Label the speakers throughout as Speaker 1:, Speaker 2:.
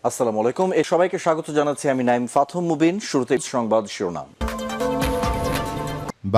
Speaker 1: আসসালামু আলাইকুম। সবাইকে স্বাগত জানাচ্ছি আমি নাইম ফাথম মুবিন। শুরুতে সংবাদ শিরোনাম।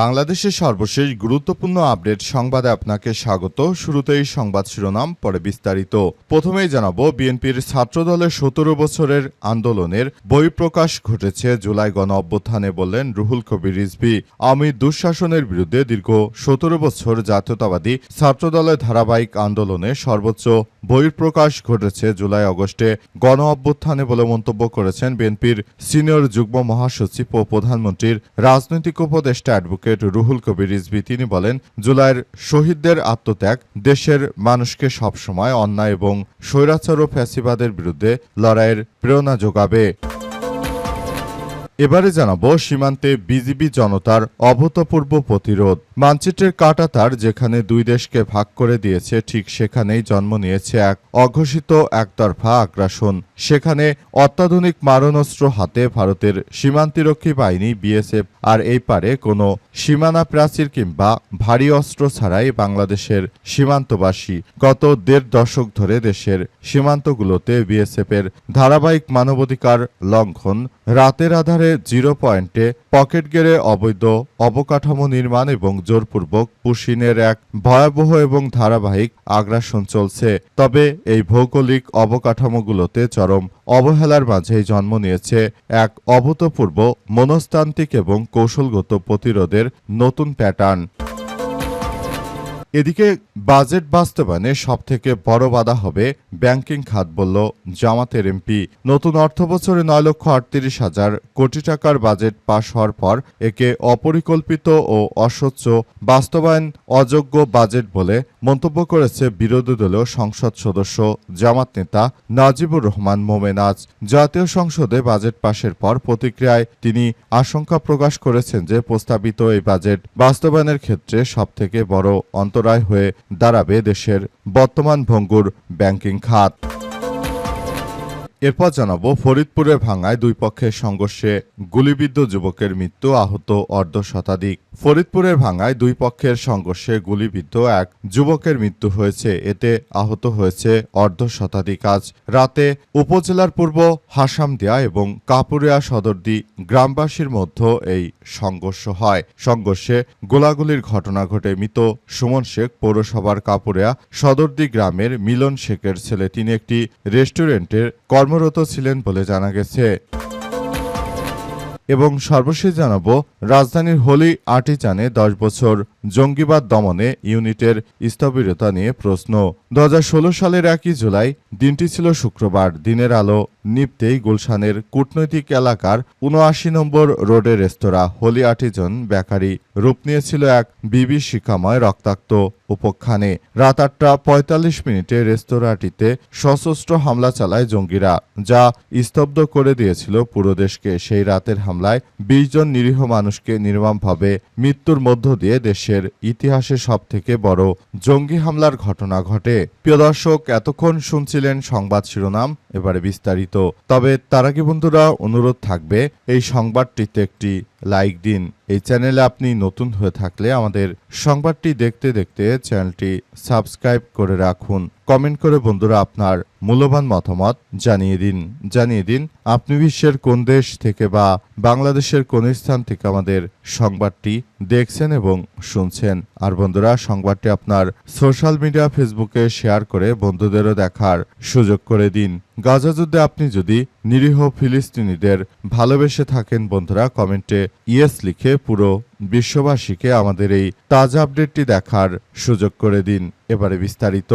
Speaker 2: বাংলাদেশের সর্বশেষ গুরুত্বপূর্ণ আপডেট সংবাদে আপনাকে স্বাগত। শুরুতেই সংবাদ শিরোনাম, পরে বিস্তারিত। প্রথমেই জানাবো, বিএনপির ছাত্রদলের 17 বছরের আন্দোলনের বহিঃপ্রকাশ ঘটেছে জুলাই গণ অভ্যুত্থানে, বললেন রুহুল কবির রিজভী। আওয়ামী দুঃশাসনের বিরুদ্ধে দীর্ঘ 17 বছর জাতীয়তাবাদী ছাত্রদলের ধারাবাহিক আন্দোলনে সর্বোচ্চ বহিঃপ্রকাশ ঘটেছে জুলাই আগস্টে গণ অভ্যুত্থানে বলে মন্তব্য করেছেন বিএনপির সিনিয়র যুগ্ম মহাসচিব ও প্রধানমন্ত্রীর রাজনৈতিক উপদেষ্টা অ্যাডভোকেট রুহুল কবির রিজভী। তিনি বলেন, জুলাইয়ের শহীদদের আত্মত্যাগ দেশের মানুষকে সবসময় অন্যায় এবং স্বৈরাচার ও ফ্যাসিবাদের বিরুদ্ধে লড়াইয়ের প্রেরণা যোগাবে। এবারে জানাবো, সীমান্তে বিজিবি জনতার অভূতপূর্ব প্রতিরোধ। মানচিত্রের কাঁটাতার যেখানে দুই দেশকে ভাগ করে দিয়েছে, ঠিক সেখানেই জন্ম নিয়েছে এক অঘোষিত একতরফা আগ্রাসন। সেখানে অত্যাধুনিক মারণাস্ত্র হাতে ভারতের সীমান্তিরক্ষী বাহিনী বিএসএফ, আর এই পারে কোনো সীমানা প্রাচীর কিংবা ভারী অস্ত্র ছাড়াই বাংলাদেশের সীমান্তবাসী। গত ১.৫ দশক ধরে দেশের সীমান্তগুলোতে বিএসএফের ধারাবাহিক মানবাধিকার লঙ্ঘন, রাতের আধারে জিরো পয়েন্টে পকেট গেড়ে অবৈধ অবকাঠামো নির্মাণ এবং জোরপূর্বক পুশিনের এক ভয়াবহ এবং ধারাবাহিক আগ্রাসন চলছে। তবে এই ভৌগোলিক অবকাঠামোগুলোতে চরম অবহেলার মাঝেই জন্ম নিয়েছে এক অভূতপূর্ব মনস্তান্ত্রিক এবং কৌশলগত প্রতিরোধের নতুন প্যাটার্ন। এদিকে বাজেট বাস্তবায়নে সবথেকে বড় বাধা হবে ব্যাংকিং খাত, বলল জামাতের এমপি। নতুন অর্থবছরে 9,38,000 কোটি টাকার বাজেট পাশ হওয়ার পর একে অপরিকল্পিত ও অস্বচ্ছ, বাস্তবায়ন অযোগ্য বাজেট বলে মন্তব্য করেছে বিরোধী দলীয় সংসদ সদস্য জামাত নেতা নাজিবুর রহমান মোমেন। আজ জাতীয় সংসদে বাজেট পাশের পর প্রতিক্রিয়ায় তিনি আশঙ্কা প্রকাশ করেছেন যে প্রস্তাবিত এই বাজেট বাস্তবায়নের ক্ষেত্রে সবথেকে বড় অন্তরায় হয়ে দাঁড়াবে দেশের বর্তমান ভঙ্গুর ব্যাংকিং খাত। এরপর জানাবো, ফরিদপুরের ভাঙ্গায় দুই পক্ষের সংঘর্ষে গুলিবিদ্ধ যুবকের মৃত্যু, আহত অর্ধশতাধিক। ফরিদপুরের ভাঙ্গায় দুই পক্ষের সংঘর্ষে গুলিবিদ্ধ এক যুবকের মৃত্যু হয়েছে, এতে আহত হয়েছে অর্ধশতাধিক। আজ রাতে উপজেলার পূর্ব হাসামদিয়া এবং কাপুরিয়া সদরদি গ্রামবাসীর মধ্যে এই সংঘর্ষ হয়। সংঘর্ষে গোলাগুলির ঘটনা ঘটে। মৃত সুমন শেখ পৌরসভার কাপুরিয়া সদরদি গ্রামের মিলন শেখের ছেলে। তিনি একটি রেস্টুরেন্টের কর্মরত ছিলেন বলে জানা গেছে। এবং সর্বশেষ জানাবো, রাজধানীর হোলি আর্টিজানে 10 বছর জঙ্গিবাদ দমনে ইউনিটের স্থবিরতা নিয়ে প্রশ্ন। 2016 সালের 1 জুলাই দিনটি ছিল শুক্রবার। দিনের আলো নিপতেই গুলশানের কূটনৈতিক এলাকার 79 নম্বর রোডের রেস্তোরাঁ হোলি আর্টিজান বেকারি রূপ নিয়েছিল এক বিভীষিকাময় রক্তাক্ত উপখ্যানে। রাত 8:45 রেস্তোরাঁটিতে সশস্ত্র হামলা চালায় জঙ্গিরা, যা স্তব্ধ করে দিয়েছিল পুরো দেশকে। সেই রাতের হামলায় 20 জন নিরীহ মানুষকে নির্মমভাবে মৃত্যুর মধ্য দিয়ে দেশের ইতিহাসে সবথেকে বড় জঙ্গি হামলার ঘটনা ঘটে। প্রিয় দর্শক, এতক্ষণ শুনছিলেন সংবাদ শিরোনাম, এবারে বিস্তারিত। তবে তার আগে বন্ধুরা, অনুরোধ থাকবে এই সংবাদটিতে একটি লাইক দিন। এই চ্যানেলে আপনি নতুন হয়ে থাকলে আমাদের সংবাদটি দেখতে দেখতে চ্যানেলটি সাবস্ক্রাইব করে রাখুন। কমেন্ট করে বন্ধুরা আপনার মূল্যবান মতামত জানিয়ে দিন আপনি বিশ্বের কোন দেশ থেকে বা বাংলাদেশের কোন স্থান থেকে আমাদের সংবাদটি দেখছেন এবং শুনছেন। আর বন্ধুরা, সংবাদটি আপনার সোশ্যাল মিডিয়া ফেসবুকে শেয়ার করে বন্ধুদেরও দেখার সুযোগ করে দিন। গাজা যুদ্ধে আপনি যদি নিরীহ ফিলিস্তিনিদের ভালোবেসে থাকেন বন্ধুরা, কমেন্টে ইয়েস লিখে পুরো বিশ্ববাসীকে আমাদের এই তাজা আপডেটটি দেখার সুযোগ করে দিন। এবারে বিস্তারিত।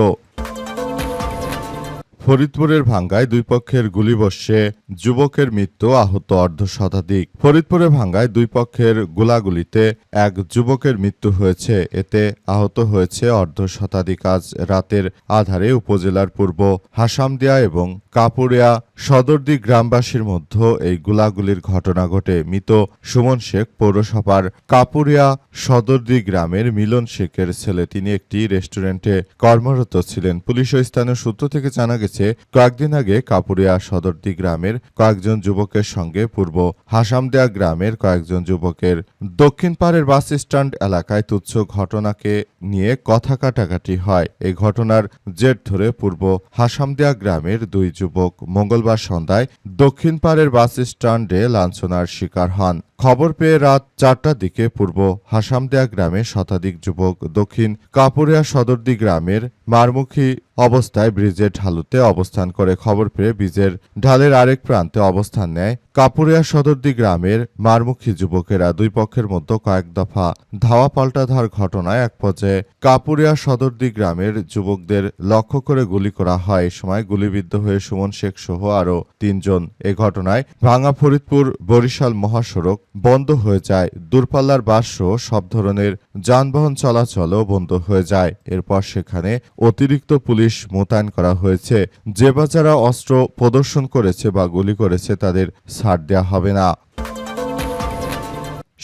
Speaker 2: ফরিদপুরের ভাঙ্গায় দুই পক্ষের গুলিবর্ষে যুবকের মৃত্যু, আহত অর্ধশতাধিক। ফরিদপুরের ভাঙ্গায় দুই পক্ষের গোলাগুলিতে এক যুবকের মৃত্যু হয়েছে, এতে আহত হয়েছে অর্ধশতাধিক। আজ রাতের আধারে উপজেলার পূর্ব হাসামদিয়া এবং কাপুরিয়া সদরদি গ্রামবাসীর মধ্যে এই গোলাগুলির ঘটনা ঘটে। মৃত সুমন শেখ পৌরসভার কাপুরিয়া সদরদি গ্রামের মিলন শেখের ছেলে। তিনি একটি রেস্টুরেন্টে কর্মরত ছিলেন। পুলিশ ও স্থানীয় সূত্র থেকে জানা গেছে হয়েছে কয়েকদিন আগে কাপুরিয়া সদরদি গ্রামের কয়েকজন যুবকের সঙ্গে পূর্ব হাসামদিয়া গ্রামের কয়েকজন যুবকের দক্ষিণ পাড়ের বাস স্ট্যান্ড এলাকায় তুচ্ছ ঘটনাকে নিয়ে কথা কাটাকাটি হয়। এই ঘটনার জের ধরে পূর্ব হাসামদিয়া গ্রামের দুই যুবক মঙ্গলবার সন্ধ্যায় দক্ষিণ পাড়ের বাস স্ট্যান্ডে লাঞ্ছনার শিকার হন। খবর পেয়ে রাত 4টার দিকে পূর্ব হাসামদিয়া গ্রামের শতাধিক যুবক দক্ষিণ কাপুরিয়া সদরদি গ্রামের মারমুখী অবস্থায় ব্রিজের ঢালুতে অবস্থান করে। খবর পেয়ে ব্রিজের ঢালের আরেক প্রান্তে অবস্থান নেয় কাপুরিয়া সদরদি গ্রামের মারমুখী যুবকেরা। দুই পক্ষের মধ্যে কয়েক দফা ধাওয়া পাল্টাধার ঘটনায় এক পর্যায়ে কাপুরিয়া সদরদি গ্রামের যুবকদের লক্ষ্য করে গুলি করা হয়। এ সময় গুলিবিদ্ধ হয়ে সুমন শেখ সহ আরও 3 জন। এ ঘটনায় ভাঙা ফরিদপুর বরিশাল মহাসড়ক বন্ধ হয়ে যায়। দূরপাল্লার বাস সহ সব ধরনের যানবাহন চলাচলও বন্ধ হয়ে যায়। এরপর সেখানে অতিরিক্ত পুলিশ মোতায়েন করা হয়েছে। যে বা যারা অস্ত্র প্রদর্শন করেছে বা গুলি করেছে তাদের ছাড় দেওয়া হবে না।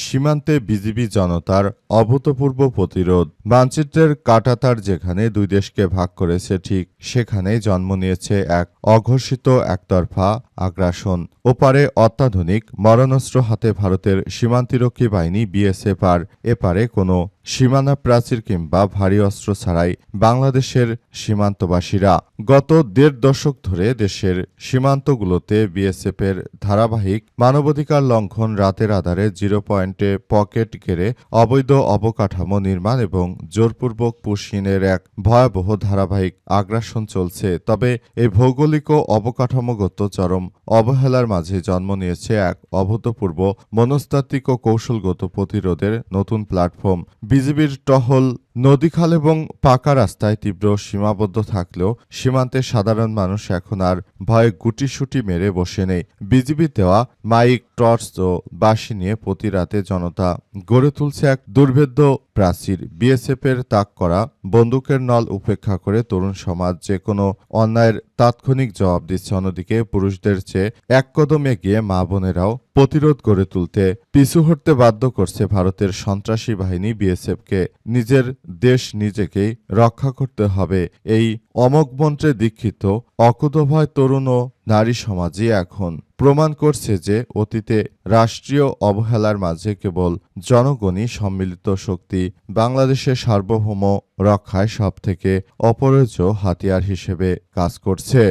Speaker 2: সীমান্তে বিজিবি জনতার অভূতপূর্ব প্রতিরোধ। মানচিত্রের কাঁটাতার যেখানে দুই দেশকে ভাগ করেছে ঠিক সেখানেই জন্ম নিয়েছে এক অঘোষিত একতরফা আগ্রাসন। ওপারে অত্যাধুনিক মরণাস্ত্র হাতে ভারতের সীমান্তিরক্ষী বাহিনী বিএসএফ আর এপারে কোনো সীমানা প্রাচীর কিংবা ভারী অস্ত্র ছাড়াই বাংলাদেশের সীমান্তবাসীরা। গত 1.5 দশক ধরে দেশের সীমান্তগুলোতে বিএসএফের ধারাবাহিক মানবাধিকার লঙ্ঘন, রাতের আধারে 0 পয়েন্টে পকেট ঘেরে অবৈধ অবকাঠামো নির্মাণ এবং জোরপূর্বক পুশিনের এক ভয়াবহ ধারাবাহিক আগ্রাসন চলছে। তবে এই ভৌগোলিক ও অবকাঠামোগত চরম অবহেলার মাঝে জন্ম নিয়েছে এক অভূতপূর্ব মনস্তাত্ত্বিক ও কৌশলগত প্রতিরোধের নতুন প্ল্যাটফর্ম। বিজিবির টহল নদীখাল এবং পাকা রাস্তায় তীব্র সীমাবদ্ধ থাকলেও সীমান্তে সাধারণ মানুষ এখন আর ভয়ে গুটিসুটি মেরে বসে নেই। বিজিবি দেওয়া মাইক, টর্চ ও বাঁশি নিয়ে প্রতি রাতে জনতা গড়ে তুলছে এক দুর্ভেদ্য প্রাচীর। বিএসএফের তাক করা বন্দুকের নল উপেক্ষা করে তরুণ সমাজ যে কোনো অন্যায়ের তাৎক্ষণিক জবাব দিচ্ছে। অন্যদিকে পুরুষদের চেয়ে এক কদম এগিয়ে মা বোনেরাও প্রতিরোধ গড়ে তুলতে পিছু হটতে বাধ্য করছে ভারতের সন্ত্রাসী বাহিনী বিএসএফকে। নিজের দেশ নিজেকেই রক্ষা করতে হবে, এই অমোঘ মন্ত্রে দীক্ষিত অকুতোভয় তরুণ ও নারী সমাজই এখন প্রমাণ করছে যে অতীতে রাষ্ট্রীয় অবহেলার মাঝে কেবল জনগণই সম্মিলিত শক্তি বাংলাদেশের সার্বভৌম রক্ষায় সবথেকে অপরিহার্য হাতিয়ার হিসেবে কাজ করছে।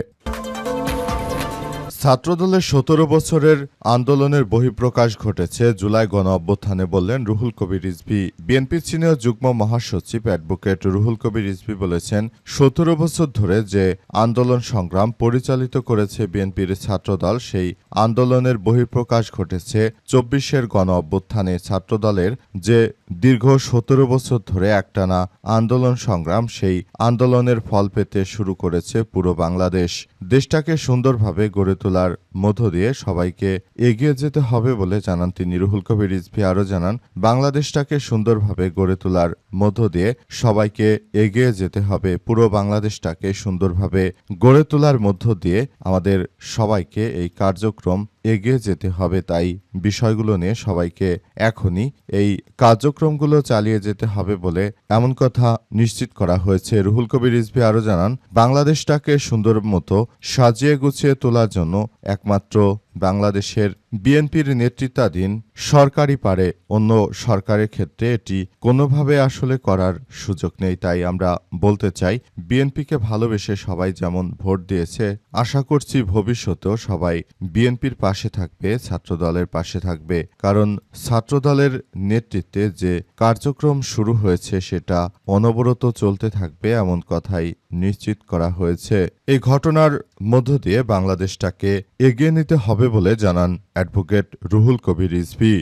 Speaker 2: ছাত্রদলের 17 বছরের আন্দোলনের বহিঃপ্রকাশ ঘটেছে জুলাই গণ অভ্যুত্থানে, বললেন রুহুল কবির রিজভী। বিএনপির সিনিয়র যুগ্ম মহাসচিব অ্যাডভোকেট রুহুল কবির রিজভী বলেছেন, 17 বছর ধরে যে আন্দোলন সংগ্রাম পরিচালিত করেছে বিএনপির ছাত্রদল, সেই আন্দোলনের বহিঃপ্রকাশ ঘটেছে 24-এর গণ অভ্যুত্থানে। ছাত্রদলের যে দীর্ঘ 17 বছর ধরে একটানা আন্দোলন সংগ্রাম, সেই আন্দোলনের ফল পেতে শুরু করেছে পুরো বাংলাদেশ। দেশটাকে সুন্দরভাবে গড়ে তোলার মধ্য দিয়ে সবাইকে এগিয়ে যেতে হবে বলে জানান তিনি। রুহুল কবির রিজভী আরও জানান, বাংলাদেশটাকে সুন্দরভাবে গড়ে তোলার মধ্য দিয়ে সবাইকে এগিয়ে যেতে হবে। পুরো বাংলাদেশটাকে সুন্দরভাবে গড়ে তোলার মধ্য দিয়ে আমাদের সবাইকে এই কার্যক্রম এগিয়ে যেতে হবে। তাই বিষয়গুলো নিয়ে সবাইকে এখনই এই কার্যক্রমগুলো চালিয়ে যেতে হবে বলে এমন কথা নিশ্চিত করা হয়েছে। রুহুল কবির রিজভী আরও জানান, বাংলাদেশটাকে সুন্দর মতো সাজিয়ে গুছিয়ে তোলার জন্য একমাত্র বাংলাদেশের বিএনপির নেতৃত্বাধীন সরকারই পারে, অন্য সরকারের ক্ষেত্রে এটি কোনোভাবে আসলে করার সুযোগ নেই। তাই আমরা বলতে চাই, বিএনপিকে ভালোবেসে সবাই যেমন ভোট দিয়েছে, আশা করছি ভবিষ্যতেও সবাই বিএনপির পাশে থাকবে, ছাত্রদলের পাশে থাকবে। কারণ ছাত্রদলের নেতৃত্বে যে কার্যক্রম শুরু হয়েছে সেটা অনবরত চলতে থাকবে, এমন কথাই নিশ্চিত করা হয়েছে। এই ঘটনার মধ্য দিয়ে বাংলাদেশটাকে এগিয়ে নিতে হবে বলে জানান অ্যাডভোকেট রুহুল কবির রিজভী।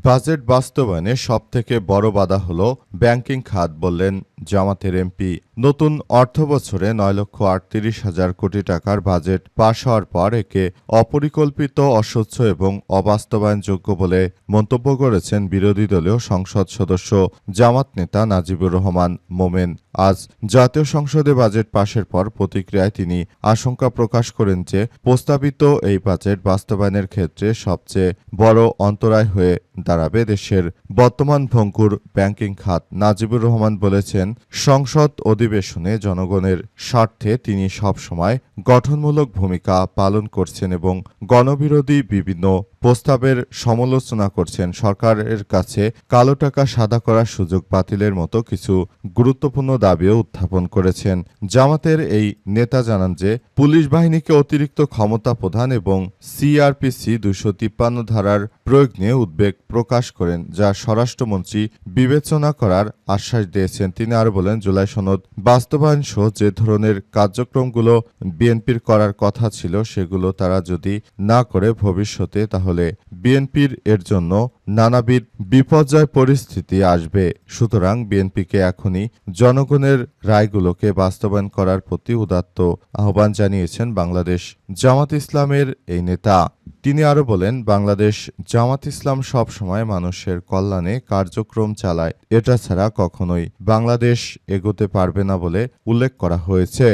Speaker 2: বাজেট বাস্তবায়নে সবথেকে বড় বাধা হলো ব্যাংকিং খাত, বললেন জামাতের এমপি। নতুন অর্থবছরে 9,38,000 কোটি টাকার বাজেট পাশ হওয়ার পর একে অপরিকল্পিত, অস্বচ্ছ এবং অবাস্তবায়নযোগ্য বলে মন্তব্য করেছেন বিরোধী দলীয় সংসদ সদস্য জামাত নেতা নাজিবুর রহমান মোমেন। আজ জাতীয় সংসদে বাজেট পাশের পর প্রতিক্রিয়ায় তিনি আশঙ্কা প্রকাশ করেন যে প্রস্তাবিত এই বাজেট বাস্তবায়নের ক্ষেত্রে সবচেয়ে বড় অন্তরায় হয়ে দাঁড়াবে দেশের বর্তমান ভঙ্গুর ব্যাংকিং খাত। নাজিবুর রহমান বলেছেন, সংসদ অধিবেশন পরিবেশনে জনগণের স্বার্থে তিনি সবসময় গঠনমূলক ভূমিকা পালন করছেন এবং গণবিরোধী বিভিন্ন প্রস্তাবের সমালোচনা করছেন। সরকারের কাছে কালো টাকা সাদা করার সুযোগ বাতিলের মতো কিছু গুরুত্বপূর্ণ দাবিও উত্থাপন করেছেন। জামাতের এই নেতা জানান যে পুলিশ বাহিনীকে অতিরিক্ত ক্ষমতা প্রদান এবং সিআরপিসি ২৫৩ ধারার প্রয়োগ নিয়ে উদ্বেগ প্রকাশ করেন, যা স্বরাষ্ট্রমন্ত্রী বিবেচনা করার আশ্বাস দিয়েছেন। তিনি আরও বলেন, জুলাই সনদ বাস্তবায়ন সহ যে ধরনের কার্যক্রমগুলো বিএনপির করার কথা ছিল সেগুলো তারা যদি না করে ভবিষ্যতে তাহলে বিএনপির এর জন্য নানাবিধ বিপর্যয় পরিস্থিতি আসবে। সুতরাং বিএনপিকে এখনই জনগণের রায়গুলোকে বাস্তবায়ন করার প্রতি উদাত্ত আহ্বান জানিয়েছেন বাংলাদেশ জামাত ইসলামের এই নেতা। তিনি আরও বলেন, বাংলাদেশ জামাত ইসলাম সব সময় মানুষের কল্যাণে কার্যক্রম চালায়, এটা ছাড়া কখনোই বাংলাদেশ এগোতে পারবে না বলে উল্লেখ করা হয়েছে।